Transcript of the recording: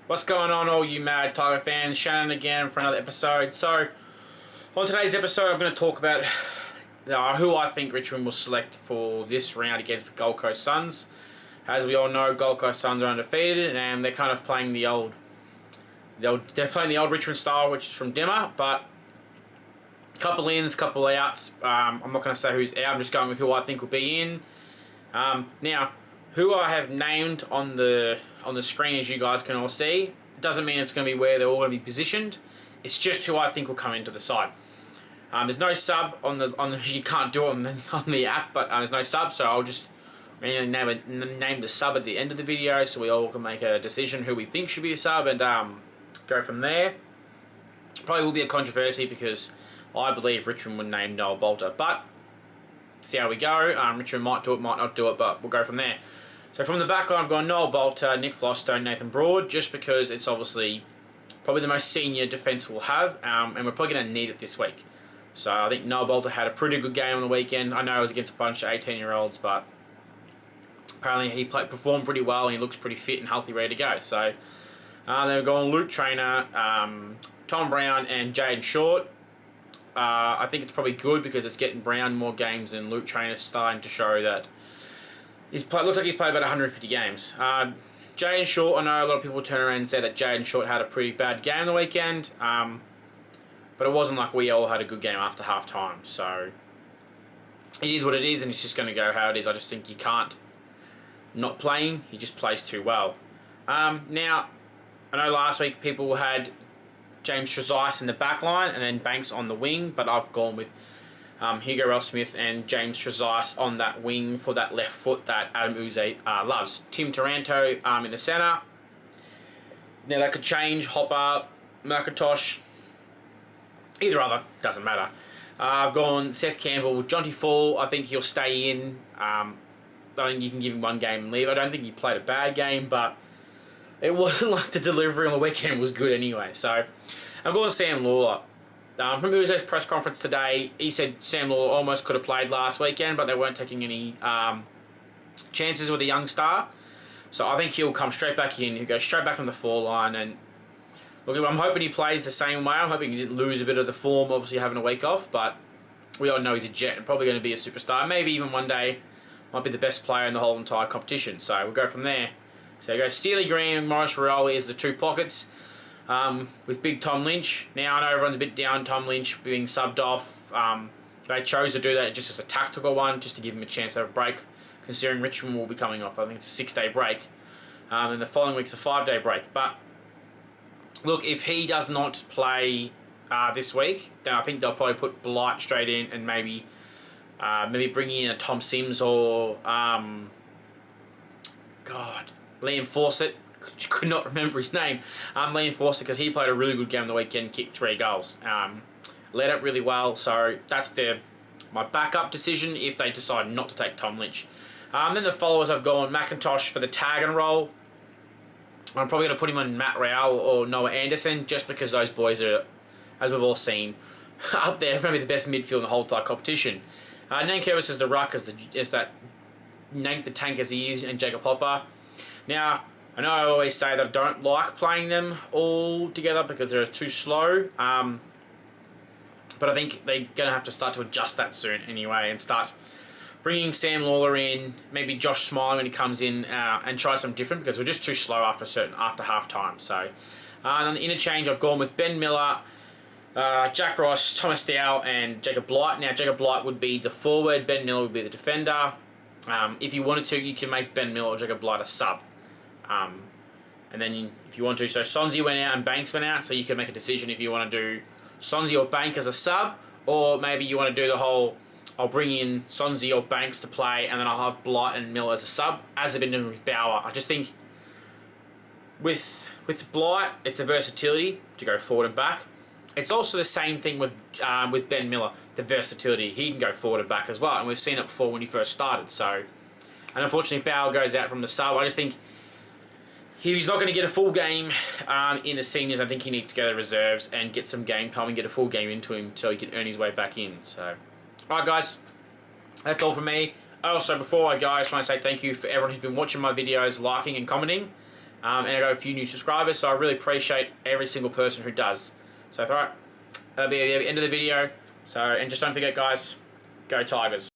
What's going on, all you Mad Tiger fans? Shannon again for another episode. So, on today's episode, I'm going to talk about who I think Richmond will select for this round against the Gold Coast Suns. As we all know, Gold Coast Suns are undefeated, and they're kind of playing they're playing the old Richmond style, which is from Dimmer, but couple ins, couple outs. I'm not going to say who's out. I'm just going with who I think will be in. Now, who I have named on the screen, as you guys can all see, doesn't mean it's going to be where they're all going to be positioned. It's just who I think will come into the side. There's no sub on the you can't do it on the app, but there's no sub, so I'll just name the sub at the end of the video, so we all can make a decision who we think should be a sub and go from there. Probably will be a controversy because I believe Richmond would name Noel Bolter, but see how we go. Richmond might do it, might not do it, but we'll go from there. So from the back line, I've gone Noel Bolter, Nick Flostone, Nathan Broad, just because it's obviously probably the most senior defence we'll have, and we're probably going to need it this week. So I think Noel Bolter had a pretty good game on the weekend. I know it was against a bunch of 18-year-olds, but apparently he performed pretty well, and he looks pretty fit and healthy, ready to go. So they're going Luke Trainer, Tom Brown, and Jaden Short. I think it's probably good because it's getting Brown more games, and Luke Trainer's starting to show that looks like he's played about 150 games. Jaden Short, I know a lot of people turn around and say that Jaden Short had a pretty bad game on the weekend, but it wasn't like we all had a good game after half time. So it is what it is, and it's just going to go how it is. I just think you can't not play him. He just plays too well. Now, I know last week people had James Trezise in the back line and then Banks on the wing, but I've gone with Hugo Ralston and James Trezise on that wing for that left foot that Adam Uze loves. Tim Taranto in the centre. Now that could change. Hopper, McIntosh, either other, doesn't matter. I've gone Seth Campbell, Jonty Fall. I think he'll stay in. I think you can give him one game and leave. I don't think he played a bad game, but it wasn't like the delivery on the weekend was good anyway. So I'm going to Sam Lawler. From Uzo's press conference today, he said Sam Lawler almost could have played last weekend, but they weren't taking any chances with a young star. So I think he'll come straight back in. He'll go straight back on the 4 line. And look, I'm hoping he plays the same way. I'm hoping he didn't lose a bit of the form, obviously having a week off. But we all know he's a jet and probably going to be a superstar. Maybe even one day might be the best player in the whole entire competition. So we'll go from there. So go Steely Green and Maurice Rioli as the 2 pockets with big Tom Lynch. Now I know everyone's a bit down Tom Lynch being subbed off. They chose to do that just as a tactical one, just to give him a chance to have a break, considering Richmond will be coming off, I think it's a 6-day break. And the following week's a 5-day break. But look, if he does not play this week, then I think they'll probably put Blight straight in and maybe bring in a Tom Sims or Liam Fawcett. Could not remember his name. Liam Fawcett, because he played a really good game on the weekend, kicked 3 goals. Led up really well, so that's my backup decision if they decide not to take Tom Lynch. Then the followers I've gone McIntosh for the tag and roll. I'm probably going to put him on Matt Rowell or Noah Anderson, just because those boys are, as we've all seen, up there, maybe the best midfield in the whole entire competition. Nankervis is the ruck, as that Nank the Tank as he is, and Jacob Hopper. Now, I know I always say that I don't like playing them all together because they're too slow, but I think they're going to have to start to adjust that soon anyway and start bringing Sam Lawler in, maybe Josh Smiley when he comes in, and try something different because we're just too slow after half time. So on the interchange, I've gone with Ben Miller, Jack Ross, Thomas Dow, and Jacob Blight. Now Jacob Blight would be the forward, Ben Miller would be the defender. If you wanted to, you can make Ben Miller or Jacob Blight a sub. And then if you want to, so Sonzi went out and Banks went out, so you can make a decision if you want to do Sonzi or Banks as a sub, or maybe you want to do the whole, I'll bring in Sonzi or Banks to play, and then I'll have Blight and Miller as a sub, as they've been doing with Bauer. I just think with Blight, it's the versatility to go forward and back. It's also the same thing with Ben Miller, the versatility. He can go forward and back as well, and we've seen it before when he first started. So, and unfortunately, Bauer goes out from the sub. I just think he's not going to get a full game in the seniors. I think he needs to go to the reserves and get some game time and get a full game into him so he can earn his way back in. So, alright guys, that's all from me. Also, before I go, I just want to say thank you for everyone who's been watching my videos, liking and commenting. And I got a few new subscribers, so I really appreciate every single person who does. So, alright, that'll be the end of the video. So, and just don't forget, guys, go Tigers.